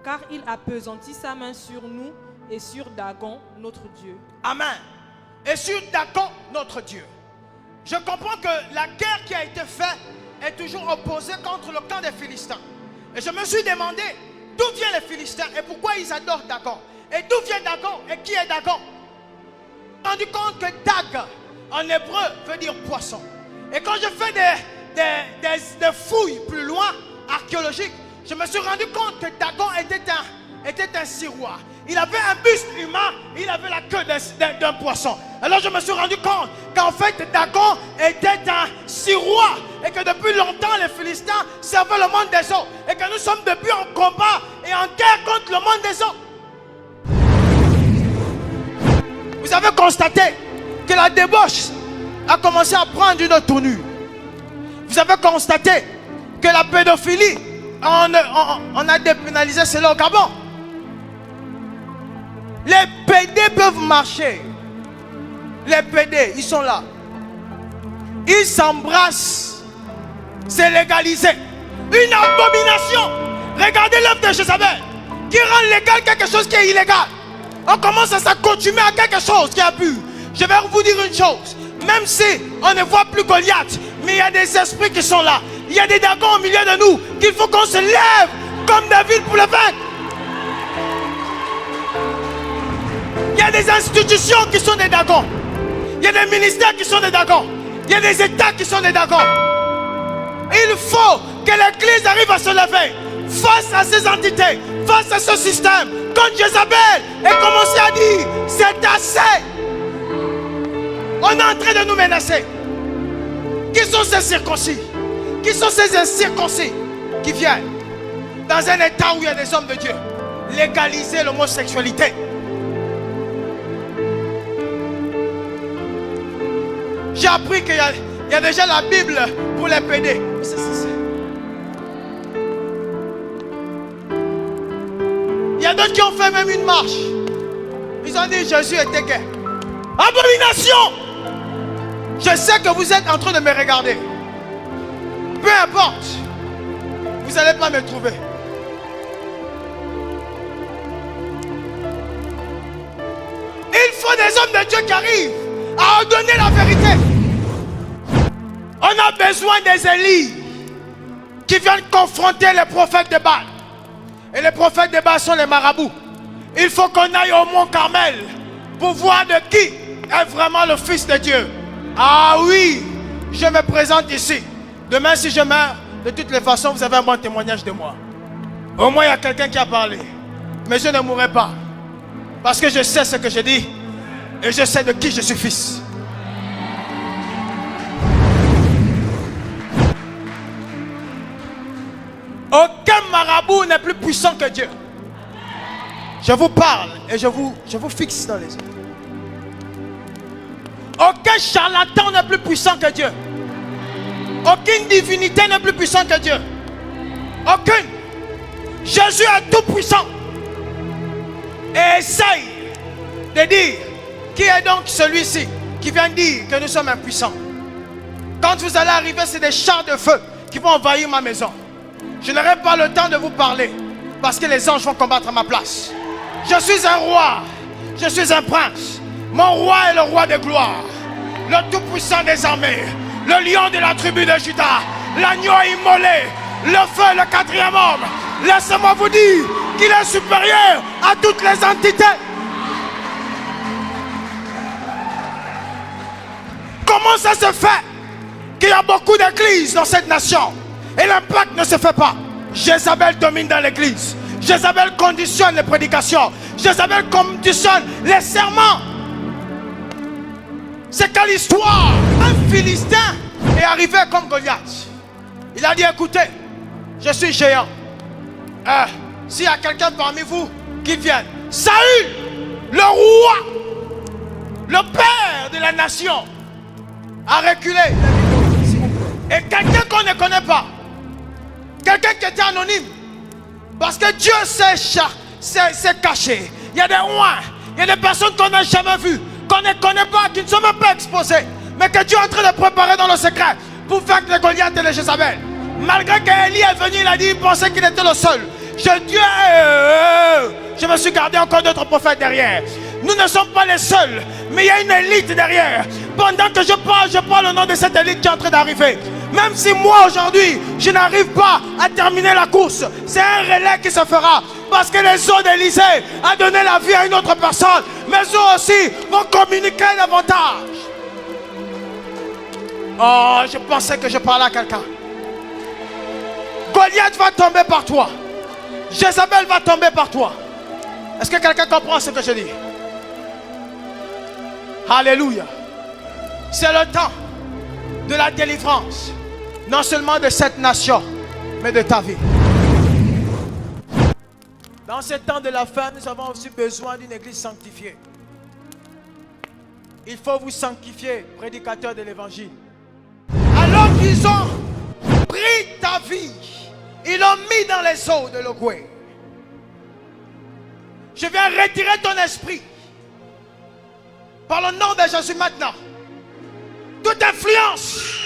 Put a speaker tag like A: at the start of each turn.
A: car il appesantit sa main sur nous et sur Dagon, notre Dieu.
B: Amen. Et sur Dagon, notre Dieu. Je comprends que la guerre qui a été faite est toujours opposée contre le camp des Philistins. Et je me suis demandé d'où viennent les Philistins et pourquoi ils adorent Dagon. Et d'où vient Dagon et qui est Dagon. Je me suis rendu compte que Dag en hébreu veut dire poisson. Et quand je fais des fouilles plus loin, archéologiques, je me suis rendu compte que Dagon était un sirois. Il avait un buste humain, il avait la queue d'un poisson. Alors je me suis rendu compte qu'en fait Dagon était un sirois et que depuis longtemps les Philistins servaient le monde des eaux et que nous sommes depuis en combat et en guerre contre le monde des eaux. Vous avez constaté que la débauche a commencé à prendre une tournure. Vous avez constaté que la pédophilie, on a dépénalisé cela au Gabon. Les PD peuvent marcher. Les PD, ils sont là. Ils s'embrassent. C'est légalisé. Une abomination. Regardez l'œuvre de Jézabel qui rend légal quelque chose qui est illégal. On commence à s'accoutumer à quelque chose qui a pu. Je vais vous dire une chose. Même si on ne voit plus Goliath, mais il y a des esprits qui sont là. Il y a des Dagons au milieu de nous qu'il faut qu'on se lève comme David pour le vaincre. Il y a des institutions qui sont des Dagons. Il y a des ministères qui sont des Dagons. Il y a des États qui sont des Dagons. Il faut que l'Église arrive à se lever face à ces entités, face à ce système. Quand Jézabel a commencé à dire c'est assez, on est en train de nous menacer. Qui sont ces circoncis? Qui sont ces incirconcis qui viennent dans un état où il y a des hommes de Dieu légaliser l'homosexualité? J'ai appris qu'il y a déjà la Bible pour les PD. Il y a d'autres qui ont fait même une marche. Ils ont dit Jésus était gay. Abomination! Je sais que vous êtes en train de me regarder. Peu importe. Vous n'allez pas me trouver. Il faut des hommes de Dieu qui arrivent à ordonner la vérité. On a besoin des Élis qui viennent confronter les prophètes de Baal. Et les prophètes de Baal sont les marabouts. Il faut qu'on aille au mont Carmel pour voir de qui est vraiment le Fils de Dieu. Ah oui, je me présente ici. Demain, si je meurs, de toutes les façons, vous avez un bon témoignage de moi. Au moins, il y a quelqu'un qui a parlé. Mais je ne mourrai pas. Parce que je sais ce que je dis. Et je sais de qui je suis fils. Aucun marabout n'est plus puissant que Dieu. Je vous parle et je vous fixe dans les yeux. Aucun charlatan n'est plus puissant que Dieu. Aucune divinité n'est plus puissant que Dieu. Aucune. Jésus est tout puissant. Et essaye de dire qui est donc celui-ci qui vient dire que nous sommes impuissants. Quand vous allez arriver, c'est des chars de feu qui vont envahir ma maison. Je n'aurai pas le temps de vous parler parce que les anges vont combattre à ma place. Je suis un roi, je suis un prince. Mon roi est le roi de gloire, le tout-puissant des armées, le lion de la tribu de Juda, l'agneau immolé, le feu, le quatrième homme. Laissez-moi vous dire qu'il est supérieur à toutes les entités. Comment ça se fait qu'il y a beaucoup d'églises dans cette nation et l'impact ne se fait pas? Jézabel domine dans l'église. Jézabel conditionne les prédications. Jézabel conditionne les serments. C'est quelle histoire? Un Philistin est arrivé comme Goliath. Il a dit écoutez, je suis géant. S'il y a quelqu'un parmi vous qui vient, Saül, le roi, le père de la nation, a reculé. Et quelqu'un qu'on ne connaît pas, quelqu'un qui était anonyme, parce que Dieu s'est caché. Il y a des rois, il y a des personnes qu'on n'a jamais vues, qu'on ne connaît pas, qui ne sont même pas exposées, mais que Dieu est en train de préparer dans le secret pour vaincre les Goliath et les Jézabel. Malgré qu'Élie est venu, il a dit, il pensait qu'il était le seul. Dieu me suis gardé encore d'autres prophètes derrière. Nous ne sommes pas les seuls, mais il y a une élite derrière. Pendant que je parle au nom de cette élite qui est en train d'arriver. Même si moi aujourd'hui, je n'arrive pas à terminer la course, c'est un relais qui se fera. Parce que les eaux d'Élysée a donné la vie à une autre personne. Mais eux aussi vont communiquer davantage. Oh, je pensais que je parlais à quelqu'un. Goliath va tomber par toi. Jézabel va tomber par toi. Est-ce que quelqu'un comprend ce que je dis? Alléluia. C'est le temps de la délivrance. Non seulement de cette nation, mais de ta vie. Dans ce temps de la fin, nous avons aussi besoin d'une église sanctifiée. Il faut vous sanctifier, prédicateurs de l'évangile. Alors qu'ils ont pris ta vie, ils l'ont mis dans les eaux de l'Ogoué. Je viens retirer ton esprit. Par le nom de Jésus maintenant. Toute influence